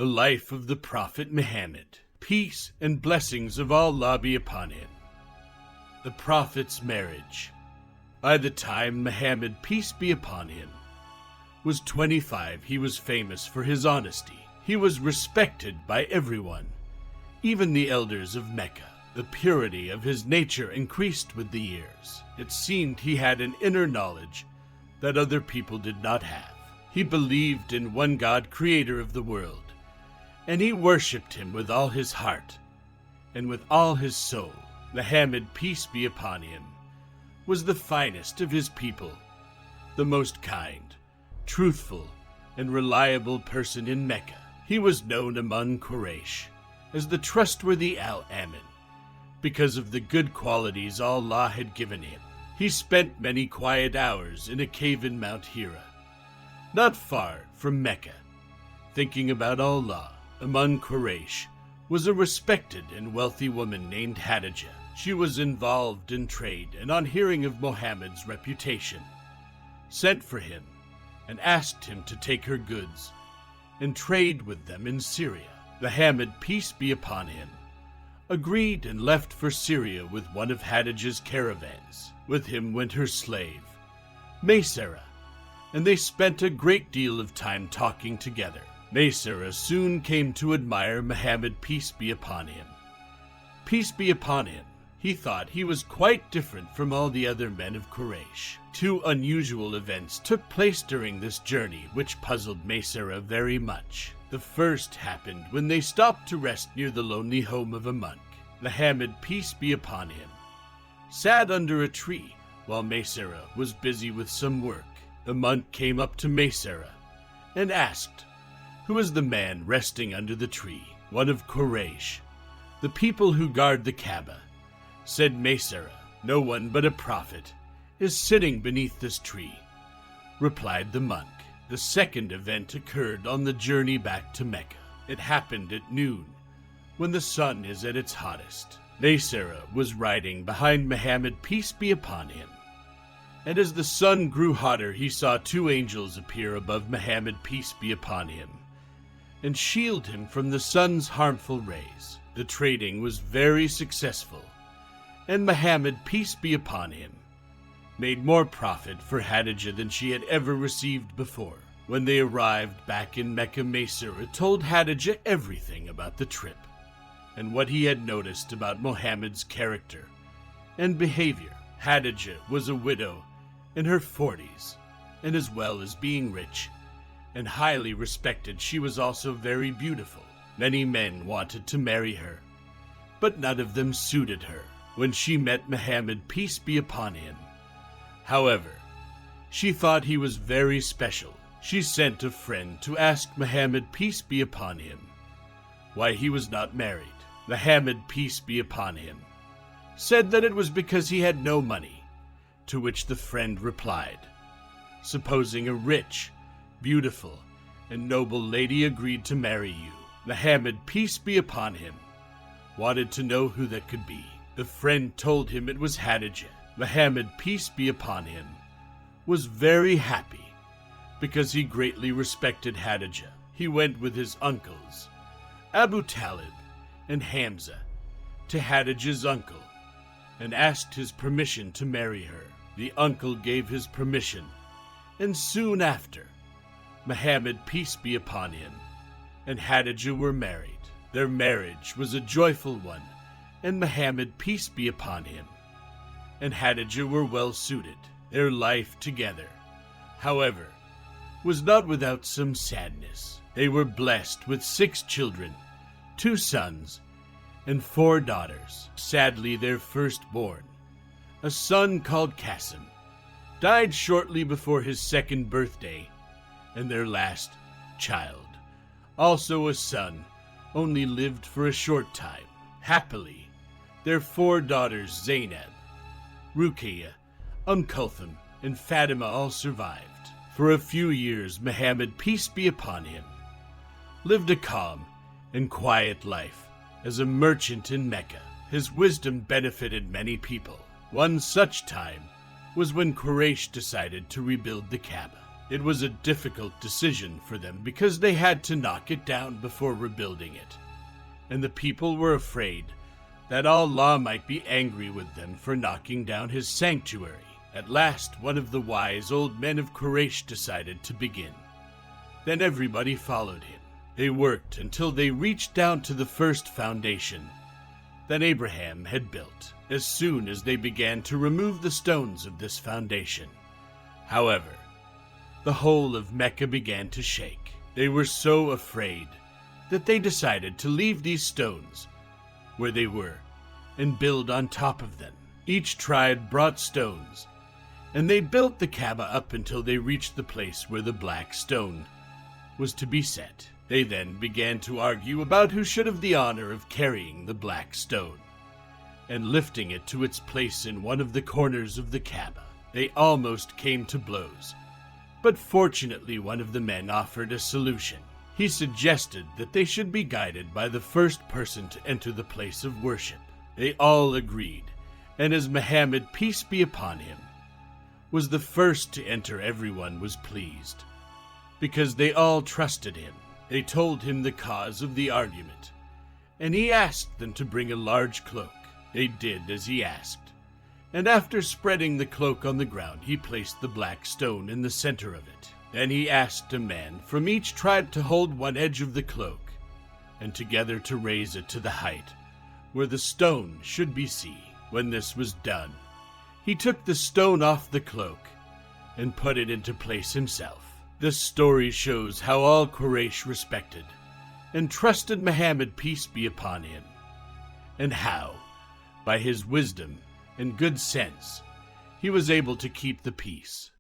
The life of the Prophet Muhammad. Peace and blessings of Allah be upon him. The Prophet's marriage. By the time Muhammad, peace be upon him, was 25, he was famous for his honesty. He was respected by everyone, even the elders of Mecca. The purity of his nature increased with the years. It seemed he had an inner knowledge that other people did not have. He believed in one God, creator of the world, and he worshipped him with all his heart and with all his soul. Muhammad, peace be upon him, was the finest of his people, the most kind, truthful, and reliable person in Mecca. He was known among Quraysh as the trustworthy Al-Amin because of the good qualities Allah had given him. He spent many quiet hours in a cave in Mount Hira, not far from Mecca, thinking about Allah. Among Quraysh was a respected and wealthy woman named Khadija. She was involved in trade, and on hearing of Muhammad's reputation, sent for him and asked him to take her goods and trade with them in Syria. Muhammad, peace be upon him, agreed and left for Syria with one of Khadija's caravans. With him went her slave, Maysara, and they spent a great deal of time talking together. Maysara soon came to admire Muhammad, peace be upon him. Peace be upon him. He thought he was quite different from all the other men of Quraysh. Two unusual events took place during this journey which puzzled Maysara very much. The first happened when they stopped to rest near the lonely home of a monk. Muhammad, peace be upon him, sat under a tree while Maysara was busy with some work. The monk came up to Maysara and asked, "Who is the man resting under the tree?" "One of Quraysh, the people who guard the Kaaba," said Maysara. "No one but a prophet is sitting beneath this tree," replied the monk. The second event occurred on the journey back to Mecca. It happened at noon, when the sun is at its hottest. Maysara was riding behind Muhammad, peace be upon him, and as the sun grew hotter, he saw two angels appear above Muhammad, peace be upon him, and shield him from the sun's harmful rays. The trading was very successful, and Muhammad, peace be upon him, made more profit for Khadija than she had ever received before. When they arrived back in Mecca, Maysara told Khadija everything about the trip and what he had noticed about Muhammad's character and behavior. Khadija was a widow in her 40s, and as well as being rich and highly respected, she was also very beautiful. Many men wanted to marry her, but none of them suited her. When she met Muhammad, peace be upon him, however, she thought he was very special. She sent a friend to ask Muhammad, peace be upon him, why he was not married. Muhammad, peace be upon him, said that it was because he had no money, to which the friend replied, "Supposing a rich, beautiful, and noble lady agreed to marry you." Muhammad, peace be upon him, wanted to know who that could be. The friend told him it was Khadija. Muhammad, peace be upon him, was very happy because he greatly respected Khadija. He went with his uncles, Abu Talib and Hamza, to Khadija's uncle and asked his permission to marry her. The uncle gave his permission, and soon after, Muhammad, peace be upon him, and Khadija were married. Their marriage was a joyful one, and Muhammad, peace be upon him, and Khadija were well suited. Their life together, however, was not without some sadness. They were blessed with 6 children, 2 sons, and 4 daughters. Sadly, their firstborn, a son called Qasim, died shortly before his 2nd birthday, and their last child, also a son, only lived for a short time. Happily, their 4 daughters, Zainab, Ruqayya, Kulthum, and Fatima, all survived. For a few years, Muhammad, peace be upon him, lived a calm and quiet life as a merchant in Mecca. His wisdom benefited many people. One such time was when Quraysh decided to rebuild the Kaaba. It was a difficult decision for them because they had to knock it down before rebuilding it, and the people were afraid that oll-lah might be angry with them for knocking down his sanctuary. At last, one of the wise old men of Quraysh decided to begin. Then everybody followed him. They worked until they reached down to the first foundation that Abraham had built. As soon as they began to remove the stones of this foundation, however, the whole of Mecca began to shake. They were so afraid that they decided to leave these stones where they were and build on top of them. Each tribe brought stones, and they built the Kaaba up until they reached the place where the black stone was to be set. They then began to argue about who should have the honor of carrying the black stone and lifting it to its place in one of the corners of the Kaaba. They almost came to blows, but fortunately one of the men offered a solution. He suggested that they should be guided by the first person to enter the place of worship. They all agreed, and as Muhammad, peace be upon him, was the first to enter, everyone was pleased, because they all trusted him. They told him the cause of the argument, and he asked them to bring a large cloak. They did as he asked, and after spreading the cloak on the ground, he placed the black stone in the center of it. Then he asked a man from each tribe to hold one edge of the cloak, and together to raise it to the height where the stone should be seen. When this was done, he took the stone off the cloak and put it into place himself. This story shows how all Quraysh respected and trusted Muhammad, peace be upon him, and how, by his wisdom and good sense, he was able to keep the peace.